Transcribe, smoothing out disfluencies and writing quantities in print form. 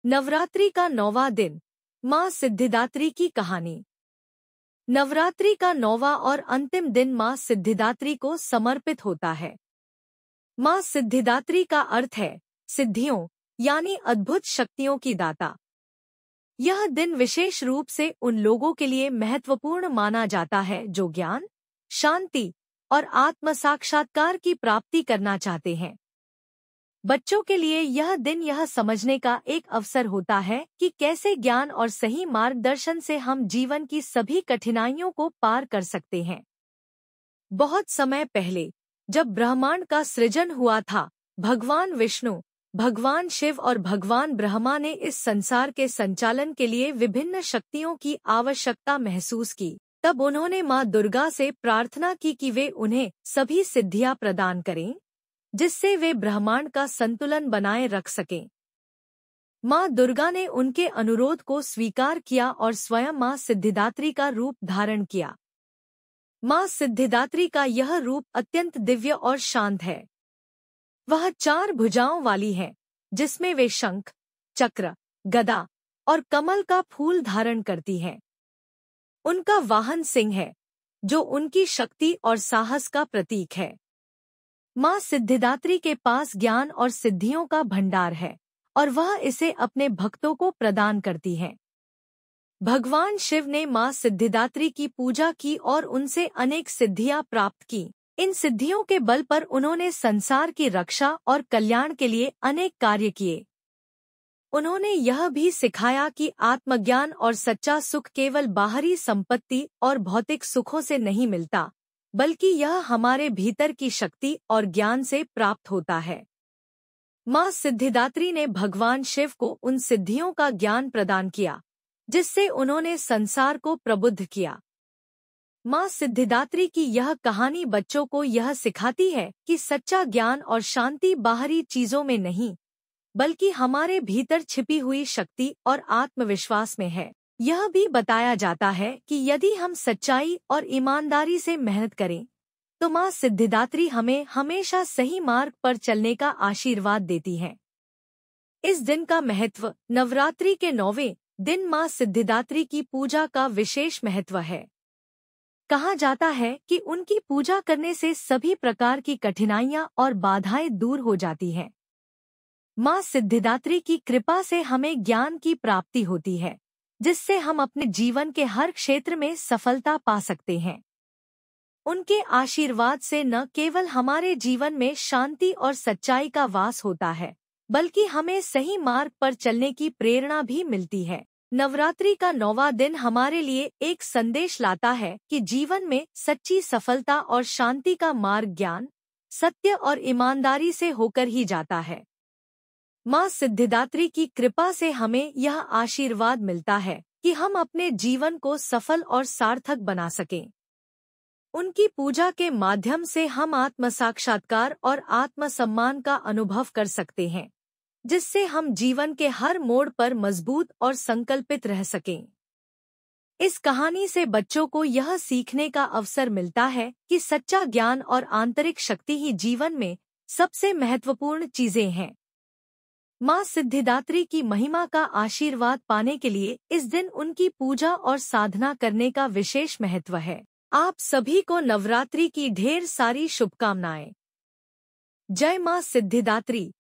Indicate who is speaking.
Speaker 1: नवरात्रि का 9वां दिन, माँ सिद्धिदात्री की कहानी। नवरात्रि का 9वां और अंतिम दिन माँ सिद्धिदात्री को समर्पित होता है। माँ सिद्धिदात्री का अर्थ है सिद्धियों यानी अद्भुत शक्तियों की दाता। यह दिन विशेष रूप से उन लोगों के लिए महत्वपूर्ण माना जाता है जो ज्ञान, शांति और आत्म साक्षात्कार की प्राप्ति करना चाहते हैं। बच्चों के लिए यह दिन यह समझने का एक अवसर होता है कि कैसे ज्ञान और सही मार्गदर्शन से हम जीवन की सभी कठिनाइयों को पार कर सकते हैं। बहुत समय पहले, जब ब्रह्मांड का सृजन हुआ था, भगवान विष्णु, भगवान शिव और भगवान ब्रह्मा ने इस संसार के संचालन के लिए विभिन्न शक्तियों की आवश्यकता महसूस की। तब उन्होंने माँ दुर्गा से प्रार्थना की कि वे उन्हें सभी सिद्धियां प्रदान करें, जिससे वे ब्रह्मांड का संतुलन बनाए रख सकें। माँ दुर्गा ने उनके अनुरोध को स्वीकार किया और स्वयं माँ सिद्धिदात्री का रूप धारण किया। माँ सिद्धिदात्री का यह रूप अत्यंत दिव्य और शांत है। वह 4 भुजाओं वाली है, जिसमें वे शंख, चक्र, गदा और कमल का फूल धारण करती है। उनका वाहन सिंह है, जो उनकी शक्ति और साहस का प्रतीक है। माँ सिद्धिदात्री के पास ज्ञान और सिद्धियों का भंडार है और वह इसे अपने भक्तों को प्रदान करती है। भगवान शिव ने माँ सिद्धिदात्री की पूजा की और उनसे अनेक सिद्धियां प्राप्त की। इन सिद्धियों के बल पर उन्होंने संसार की रक्षा और कल्याण के लिए अनेक कार्य किए। उन्होंने यह भी सिखाया कि आत्मज्ञान और सच्चा सुख केवल बाहरी संपत्ति और भौतिक सुखों से नहीं मिलता, बल्कि यह हमारे भीतर की शक्ति और ज्ञान से प्राप्त होता है। माँ सिद्धिदात्री ने भगवान शिव को उन सिद्धियों का ज्ञान प्रदान किया, जिससे उन्होंने संसार को प्रबुद्ध किया। माँ सिद्धिदात्री की यह कहानी बच्चों को यह सिखाती है कि सच्चा ज्ञान और शांति बाहरी चीजों में नहीं, बल्कि हमारे भीतर छिपी हुई शक्ति और आत्मविश्वास में है। यह भी बताया जाता है कि यदि हम सच्चाई और ईमानदारी से मेहनत करें, तो माँ सिद्धिदात्री हमें हमेशा सही मार्ग पर चलने का आशीर्वाद देती है। इस दिन का महत्व। नवरात्रि के 9वें दिन माँ सिद्धिदात्री की पूजा का विशेष महत्व है। कहा जाता है कि उनकी पूजा करने से सभी प्रकार की कठिनाइयाँ और बाधाएं दूर हो जाती हैं। माँ सिद्धिदात्री की कृपा से हमें ज्ञान की प्राप्ति होती है, जिससे हम अपने जीवन के हर क्षेत्र में सफलता पा सकते हैं। उनके आशीर्वाद से न केवल हमारे जीवन में शांति और सच्चाई का वास होता है, बल्कि हमें सही मार्ग पर चलने की प्रेरणा भी मिलती है। नवरात्रि का 9वां दिन हमारे लिए एक संदेश लाता है कि जीवन में सच्ची सफलता और शांति का मार्ग ज्ञान, सत्य और ईमानदारी से होकर ही जाता है। माँ सिद्धिदात्री की कृपा से हमें यह आशीर्वाद मिलता है कि हम अपने जीवन को सफल और सार्थक बना सकें। उनकी पूजा के माध्यम से हम आत्म साक्षात्कार और आत्मसम्मान का अनुभव कर सकते हैं, जिससे हम जीवन के हर मोड़ पर मजबूत और संकल्पित रह सकें। इस कहानी से बच्चों को यह सीखने का अवसर मिलता है कि सच्चा ज्ञान और आंतरिक शक्ति ही जीवन में सबसे महत्वपूर्ण चीजें हैं। माँ सिद्धिदात्री की महिमा का आशीर्वाद पाने के लिए इस दिन उनकी पूजा और साधना करने का विशेष महत्व है। आप सभी को नवरात्रि की ढेर सारी शुभकामनाएं। जय माँ सिद्धिदात्री।